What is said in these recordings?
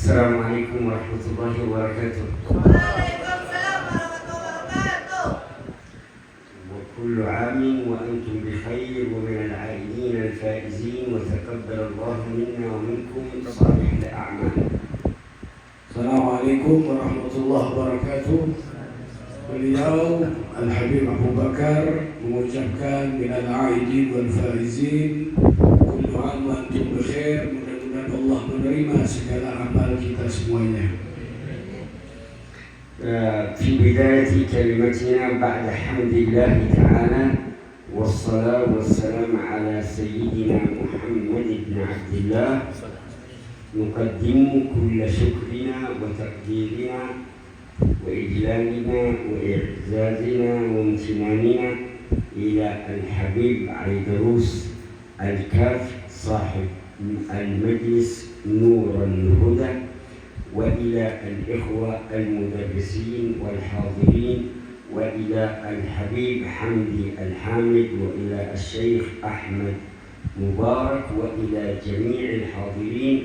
Assalamualaikum warahmatullahi wabarakatuh. Waalaikumsalam warahmatullahi wabarakatuh. Wa kullu 'amin wa antum bi khair wa min al-'aidin al-faizin wa taqabbalallahu minna wa minkum salih al-a'mal. Assalamualaikum warahmatullahi wabarakatuh. Beliau Al-Habib Abu Bakar mengucapkan minal aidin wal faizin kullu 'am wa antum bi khair. Mudah-mudahan Allah menerima segala amal kita semuanya. في بداية كلمتنا بعد حمد الله تعالى والصلاة والسلام على سيدنا محمد بن عبد الله نقدم كل شكرنا وتقديرنا وإجلالنا وإعزازنا وامتناننا إلى الحبيب عيدروس الكاف صاحب المجلس نور الهدى، وإلى الإخوة المدرسين والحاضرين، وإلى الحبيب حمدي الحامد، وإلى الشيخ أحمد مبارك، وإلى جميع الحاضرين،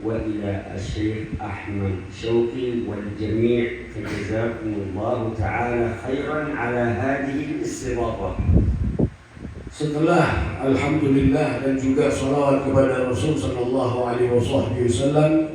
وإلى الشيخ أحمد شوقي والجميع. فجزاكم الله تعالى خيرا على هذه الاستضافة. Setelah Alhamdulillah dan juga salawat kepada Rasul Sallallahu Alaihi Wasallam,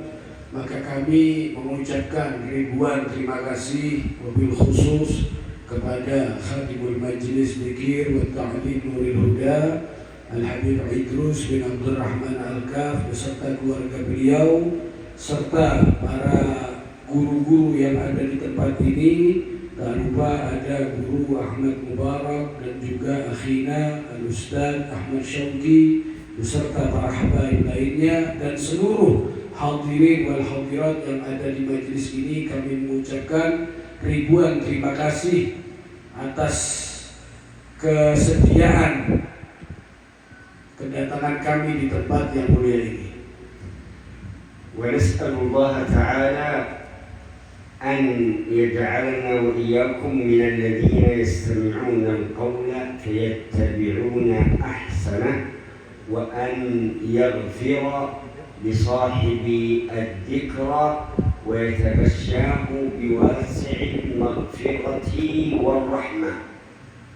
maka kami mengucapkan ribuan terima kasih wabil khusus kepada Khatibul Majlis Dzikir wa Ta'lim Nuril Huda Al-Habib Idrus bin Abdul Rahman Al-Kaf beserta keluarga beliau serta para guru-guru yang ada di tempat ini. Tak lupa ada Guru Ahmad Mubarak dan juga akhina Al-Ustaz Ahmad Syauqi beserta para habaib lainnya dan seluruh hadirin wal hadirat yang ada di majelis ini. Kami mengucapkan ribuan terima kasih atas kesediaan kedatangan kami di tempat yang mulia ini. Wa nas'alullah ta'ala أن يجعلنا وإياكم من الذين يستمعون القول فيتبعون أحسنه، وأن يغفر لصاحب الذكرى ويتغشاه بواسع المغفرة والرحمة.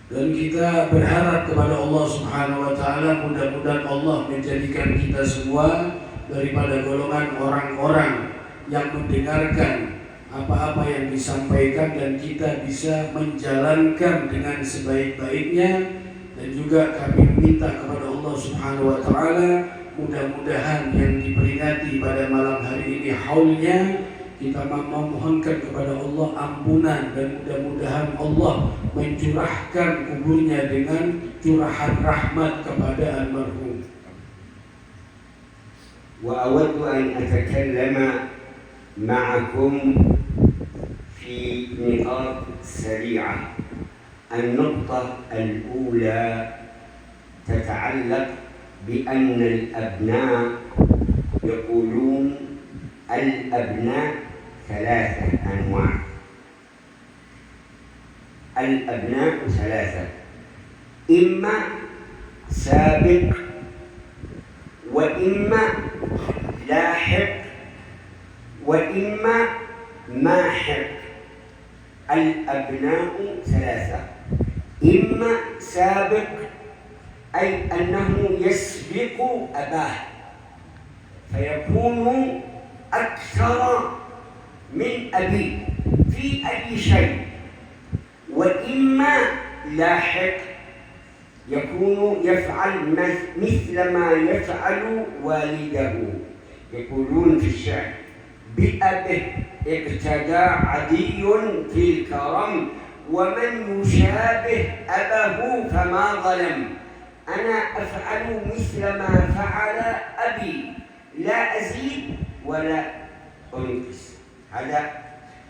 Dan kita berharap kepada Allah Subhanahu wa Ta'ala, mudah-mudahan Allah menjadikan kita semua daripada golongan orang-orang yang mendengarkan apa-apa yang disampaikan dan kita bisa menjalankan dengan sebaik-baiknya. Dan juga kami minta kepada Allah Subhanahu wa Ta'ala, mudah-mudahan yang diperingati pada malam hari ini haulnya, kita memohonkan kepada Allah ampunan dan mudah-mudahan Allah mencurahkan kuburnya dengan curahan rahmat kepada almarhum. Wa awaddu an atakallama ma'akum في نقاط سريعة. النقطة الأولى تتعلق بأن الأبناء يقولون الأبناء ثلاثة أنواع. الأبناء ثلاثة، إما سابق وإما لاحق وإما ماحق. الأبناء ثلاثة، إما سابق أي أنه يسبق أباه فيكون أكثر من أبيه في أي شيء، وإما لاحق يكون يفعل مثل ما يفعل والده. يقولون في الشعر: بأبه اقتدى عدي في الكرم ومن يشابه أبه فما ظلم. أنا أفعل مثل ما فعل أبي، لا أزيد ولا أنقص. هذا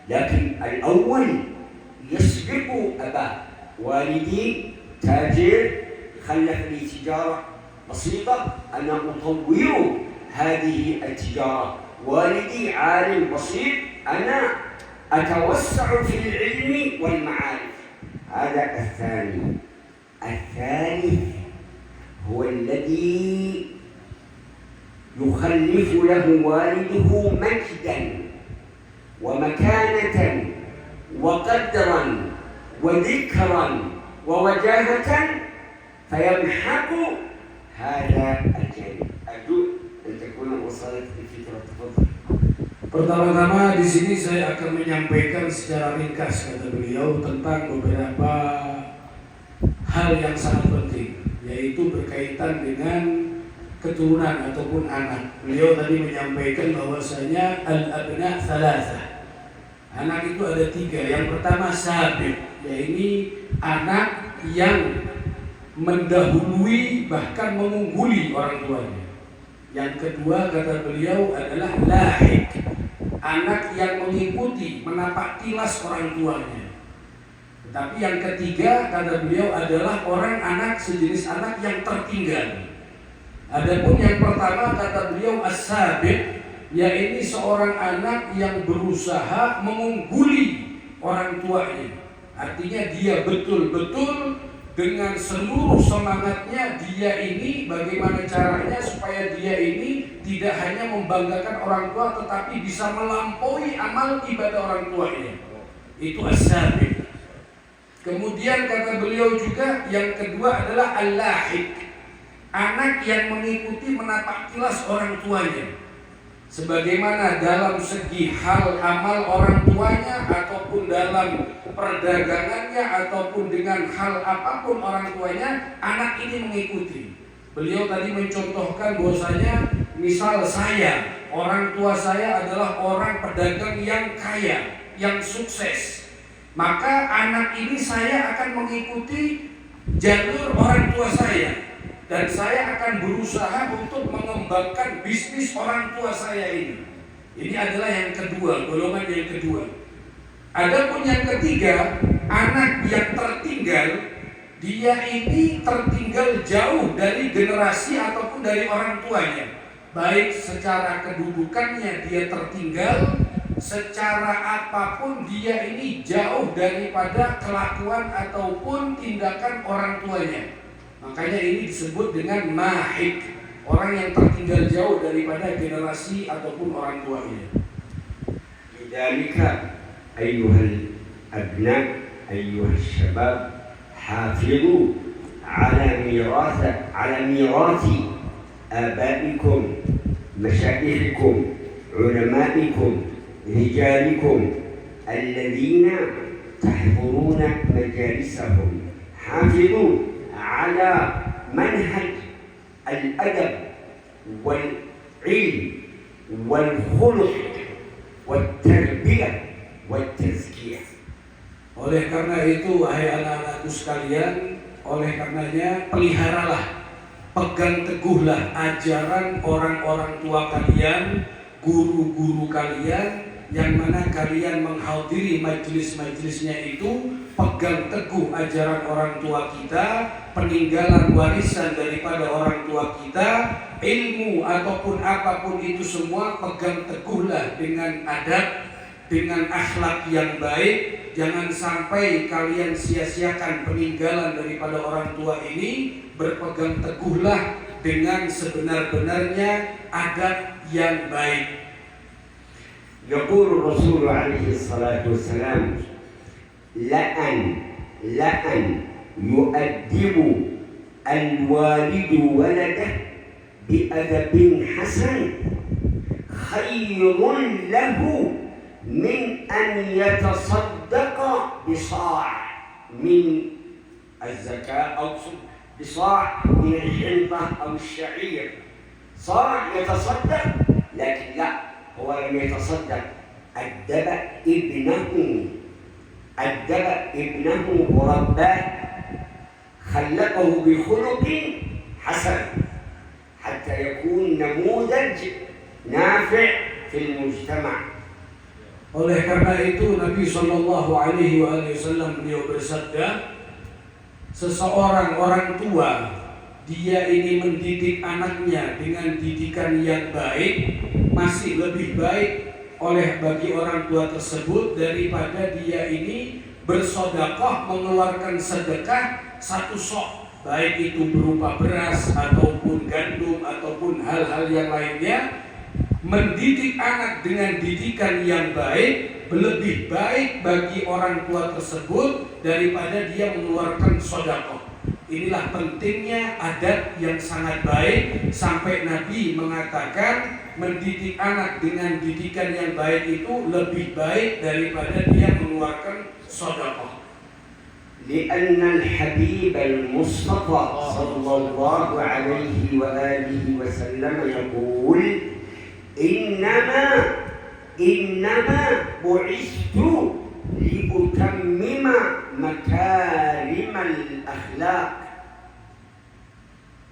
لكن الأول يسبق أباه. والدي تاجر خلف لي تجارة بسيطة، أنا أطور هذه التجارة. والدي عالم بسيط، أنا أتوسع في العلم والمعارف. هذا الثاني. الثالث هو الذي يخلف له والده مجدا ومكانة وقدرا وذكرا ووجاهة فيمحق هذا الجانب. أرجو أن تكون وصلت الفكرة. تفضل. Pertama-tama di sini saya akan menyampaikan secara ringkas, kata beliau, tentang beberapa hal yang sangat penting, yaitu berkaitan dengan keturunan ataupun anak. Beliau tadi menyampaikan bahwasanya al-abna thalatha. Anak itu ada 3. Yang pertama sabiq, yaitu anak yang mendahului bahkan mengungguli orang tuanya. Yang kedua kata beliau adalah lahik, anak yang mengikuti, menapak tilas orang tuanya. Tetapi yang ketiga kata beliau adalah anak sejenis anak yang tertinggal. Adapun yang pertama kata beliau as-sabiq, yaitu seorang anak yang berusaha mengungguli orang tuanya. Artinya dia betul-betul dengan seluruh semangatnya dia ini bagaimana caranya supaya dia ini tidak hanya membanggakan orang tua tetapi bisa melampaui amal ibadah orang tuanya. Itu as-sabiq. Kemudian kata beliau juga yang kedua adalah al-lahik, anak yang mengikuti menapak tilas orang tuanya. Sebagaimana dalam segi hal amal orang tuanya ataupun dalam perdagangannya ataupun dengan hal apapun orang tuanya, anak ini mengikuti. Beliau tadi mencontohkan bahwasanya misal saya, orang tua saya adalah orang pedagang yang kaya, yang sukses. Maka anak ini saya akan mengikuti jalur orang tua saya. Dan saya akan berusaha untuk mengembangkan bisnis orang tua saya ini. Ini adalah yang kedua, golongan yang kedua. Adapun yang ketiga, anak yang tertinggal, dia ini tertinggal jauh dari generasi ataupun dari orang tuanya. Baik secara kedudukannya dia tertinggal, secara apapun dia ini jauh daripada kelakuan ataupun tindakan orang tuanya. Makanya ini disebut dengan mahik, orang yang tertinggal jauh daripada generasi ataupun orang tuanya. Lidzalika ayyuhal abna ayyuhas syabab hafizu ala mirati abaikum masyaikhikum ulamaikum rijalikum alladhina tahfuruna majalisahum. Hafizu على منهج الأدب والعلم والخلق والتربية والتزكية. Oleh karena itu, wahai anak-anakku sekalian, oleh karenanya peliharalah, pegang teguhlah ajaran orang-orang tua kalian, guru-guru kalian, yang mana kalian menghadiri majelis-majelisnya itu, pegang teguh ajaran orang tua kita, peninggalan warisan daripada orang tua kita, ilmu ataupun apapun itu semua pegang teguhlah dengan adab, dengan akhlak yang baik. Jangan sampai kalian sia-siakan peninggalan daripada orang tua ini. Berpegang teguhlah dengan sebenar-benarnya adab yang baik. يقول الرسول عليه الصلاة والسلام لأن يؤدب الوالد ولده بأدب حسن خير له من أن يتصدق بصاع من الزكاة أو بصاع من الحنطة أو الشعير. صاع يتصدق لكن لا، هو لم يتصدق، أدب ابنه ورباه، خلقه بخلق حسن حتى يكون نموذج نافع في المجتمع. Oleh karena itu Nabi Shallallahu Alaihi Wasallam beliau bersabda, seseorang orang tua dia ini mendidik anaknya dengan didikan yang baik, masih lebih baik oleh bagi orang tua tersebut daripada dia ini bersedekah, mengeluarkan sedekah satu sok, baik itu berupa beras ataupun gandum ataupun hal-hal yang lainnya, mendidik anak dengan didikan yang baik lebih baik bagi orang tua tersebut daripada dia mengeluarkan sedekah. Inilah pentingnya adat yang sangat baik sampai Nabi mengatakan mendidik anak dengan didikan yang baik itu lebih baik daripada dia mengeluarkan sedekah. لأن الحبيب المصطفى صلى الله عليه وآله وسلم يقول إنما بعثت لأتمم مكارم الأخلاق.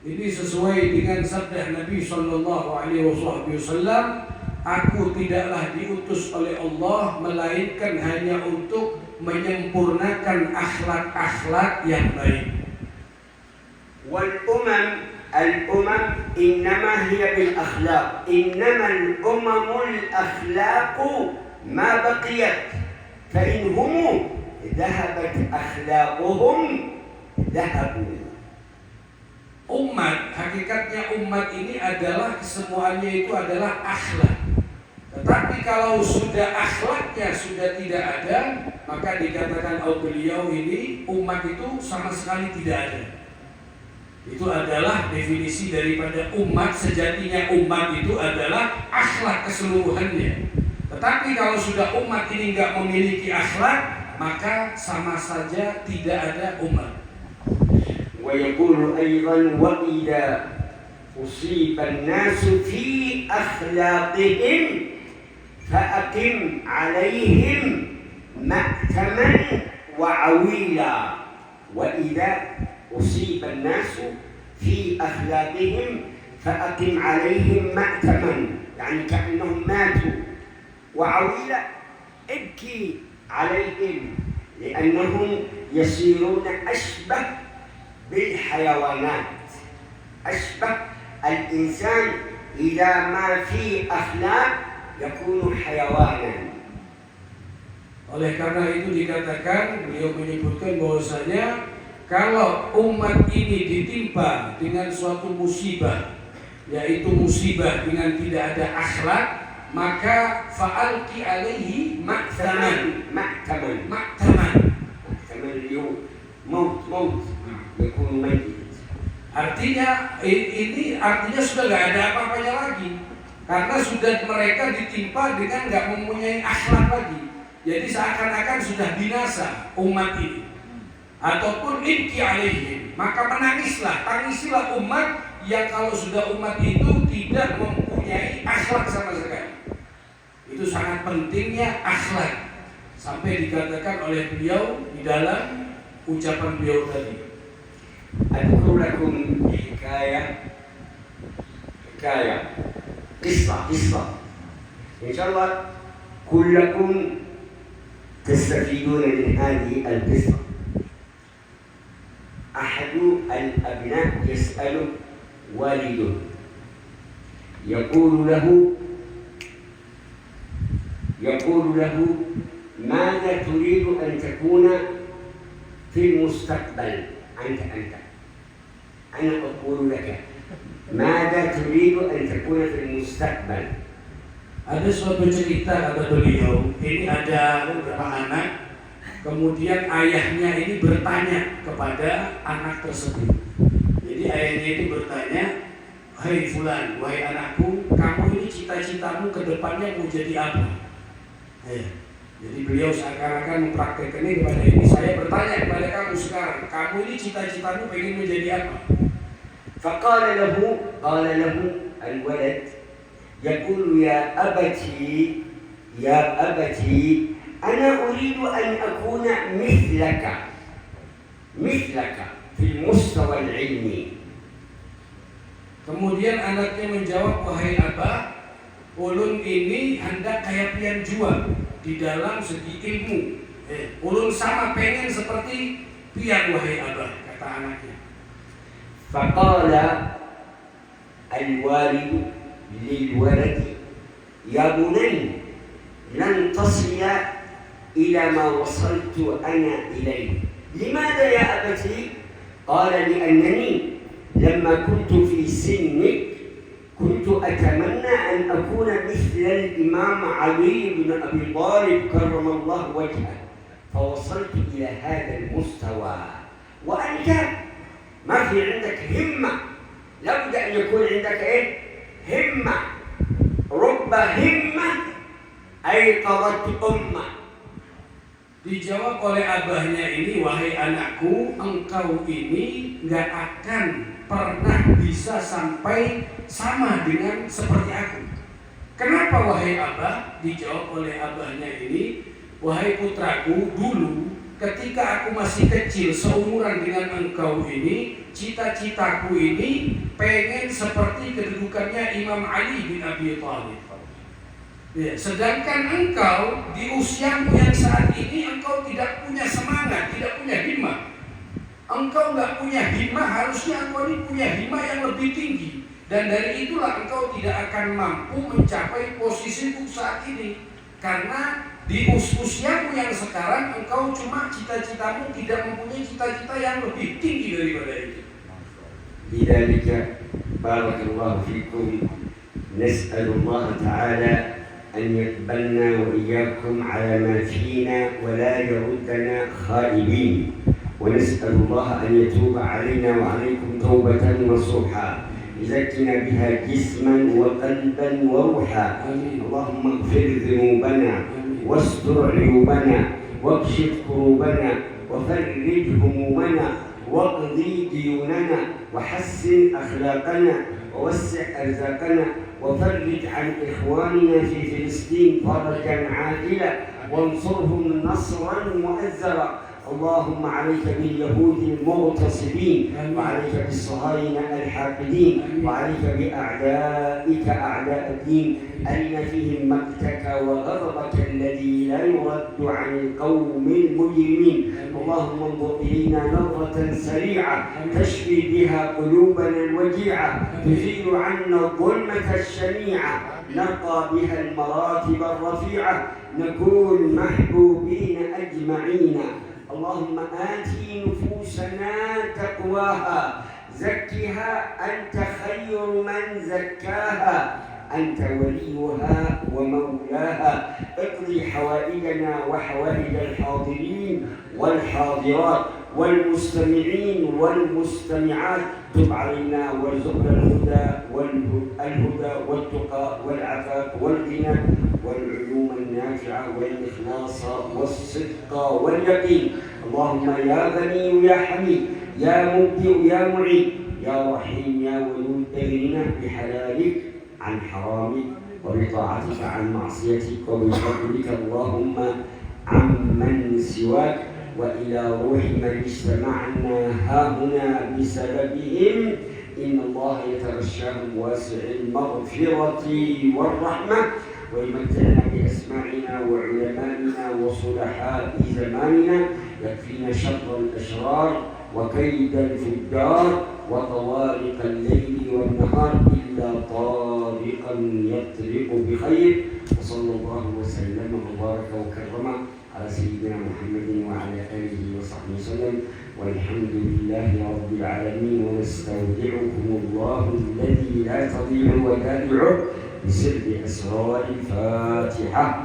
Ini sesuai dengan sabda Nabi Shallallahu Alaihi Wasallam, aku tidaklah diutus oleh Allah melainkan hanya untuk menyempurnakan akhlak-akhlak yang baik. الأمم إنما هي بالأخلاق، إنما الأمم الأخلاق ما بقيت، فإن هم ذهبت أخلاقهم ذهبوا. Hakikatnya umat ini adalah kesemuanya itu adalah akhlak. Tetapi kalau sudah akhlaknya sudah tidak ada, maka dikatakan oleh beliau ini umat itu sama sekali tidak ada. Itu adalah definisi daripada umat. Sejatinya umat itu adalah akhlak keseluruhannya. Tetapi kalau sudah umat ini nggak memiliki akhlak, maka sama saja tidak ada umat. ويقول أيضا وإذا أصيب الناس في أخلاقهم فأقم عليهم مأتما وعويلا. وإذا أصيب الناس في أخلاقهم فأقم عليهم مأتما، يعني كأنهم ماتوا، وعويلا ابكي عليهم لأنهم يصيرون أشبه بالحيوانات. أشبه الإنسان إذا ما في أخلاق يكون حيوانا. Oleh karena itu dikatakan, beliau menyebutkan bahwasanya kalau umat ini ditimpa dengan suatu musibah, yaitu musibah dengan tidak ada akhlak, maka fa'alqi alaihi ma'taman maut yakun mayit. Artinya sudah nggak ada apa-apanya lagi, karena sudah mereka ditimpa dengan nggak mempunyai akhlak lagi. Jadi seakan-akan sudah binasa umat ini. Ataupun ibki alaihim, maka tangisilah umat yang kalau sudah umat itu tidak mempunyai akhlak sama sekali. Itu sangat pentingnya akhlak, sampai dikatakan oleh beliau di dalam ucapan beliau tadi. أذكر لكم قصة إن شاء الله كلكم تستفيدون من هذه القصة. أحد الأبناء يسأل والده يقول له ماذا تريد أن تكون في المستقبل؟ أنا أقول لك ماذا تريد أن تكون في المستقبل؟ Ada suatu cerita, kata beliau, ini ada beberapa anak, kemudian ayahnya ini bertanya kepada anak tersebut. Jadi ayahnya itu bertanya, "Hai fulan, wahai anakku, kamu ini cita-citamu ke depannya mau jadi apa?" Jadi beliau seakan-akan mempraktekkan ini kepada ini. Saya bertanya kepada kamu sekarang, kamu ini cita-citamu pengen menjadi apa? فقال له الولد يقول يا أبتي أنا أريد أن أكون مثلك في المستوى العلمي. Kemudian anaknya menjawab, "Wahai Abah, ulun ini hendak kayak pian jua di dalam segi ilmu. Ulun sama pengen seperti pian, wahai Abah," kata anaknya. فقال الوالد للولد يا بني لن تصل إلى ما وصلت أنا إليه. لماذا يا أبتي؟ قال لأنني لما كنت في سنك كنت أتمنى أن أكون مثل الإمام علي بن أبي طالب كرم الله وجهه، فوصلت إلى هذا المستوى. وأنت ما في عندك همة، لابد أن يكون عندك همة. رب همة أيقظت أمة. Dijawab oleh abahnya ini, wahai anakku, engkau ini nggak akan pernah bisa sampai sama dengan seperti aku. Kenapa wahai abah? Dijawab oleh abahnya ini, wahai putraku, dulu ketika aku masih kecil seumuran dengan engkau ini, cita-citaku ini pengen seperti kedudukannya Imam Ali bin Abi Thalib. Ya, sedangkan engkau di usiamu yang saat ini engkau tidak punya semangat, tidak punya himmah. Engkau nggak punya himmah, harusnya engkau ini punya himmah yang lebih tinggi. Dan dari itulah engkau tidak akan mampu mencapai posisimu saat ini. Karena di usiamu yang sekarang engkau cuma cita-citamu tidak mempunyai cita-cita yang lebih tinggi daripada itu. Bidzalika barakallahu fikum. Nas'alullah ta'ala أن يقبلنا وإياكم على ما فينا ولا يردنا خائبين، ونسأل الله أن يتوب علينا وعليكم توبة نصوحا يزكنا بها جسما وقلبا وروحا. اللهم اغفر ذنوبنا واستر عيوبنا واكشف كروبنا وفرج همومنا واقضي ديوننا وحسن أخلاقنا ووسع أرزاقنا وفرج عن إخواننا في فلسطين فرجا عاجلا وانصرهم نصرا مؤزرا. اللهم عليك باليهود المغتصبين وعليك بالصهاينة الحاقدين وعليك بأعدائك أعداء الدين. أرنا فيهم مقتك وغضبك الذي لا يرد عن القوم المجرمين. اللهم انظر إلينا نظرة سريعة تشفي بها قلوبنا الوجيعة، تزيل عنا الظلمة الشنيعة، نرقى بها المراتب الرفيعة، نكون محبوبين أجمعين. اللهم آتي نفوسنا تقواها، زكها أنت خير من زكاها، أنت وليها ومولاها. اقضي حوائجنا وحوائج الحاضرين والحاضرات والمستمعين والمستمعات. تب علينا وارزقنا الهدى والتقى والعفاف والغنى والعلوم النافعة والإخلاص والصدق واليقين. اللهم يا غني يا حميد يا مبدئ يا معين يا رحيم يا ودود، اغننا بحلالك عن حرامك وبطاعتك عن معصيتك وبفضلك اللهم عمن سواك وإلى روح من اجتمعنا هاهنا بسببهم. إن الله يتغشاهم واسع المغفرة والرحمة ويمتعنا بأسماعنا وعلمائنا وصلحاء زماننا. يكفينا شر الأشرار وكيد الفجار وطوارق الليل والنهار إلا طارقا يطرق بخير. وصلى الله وسلم وبارك وكرم على سيدنا محمد وعلى آله وصحبه وسلم، والحمد لله رب العالمين. ونستودعكم الله الذي لا تضيع ودائعه بسر أسرار الفاتحة.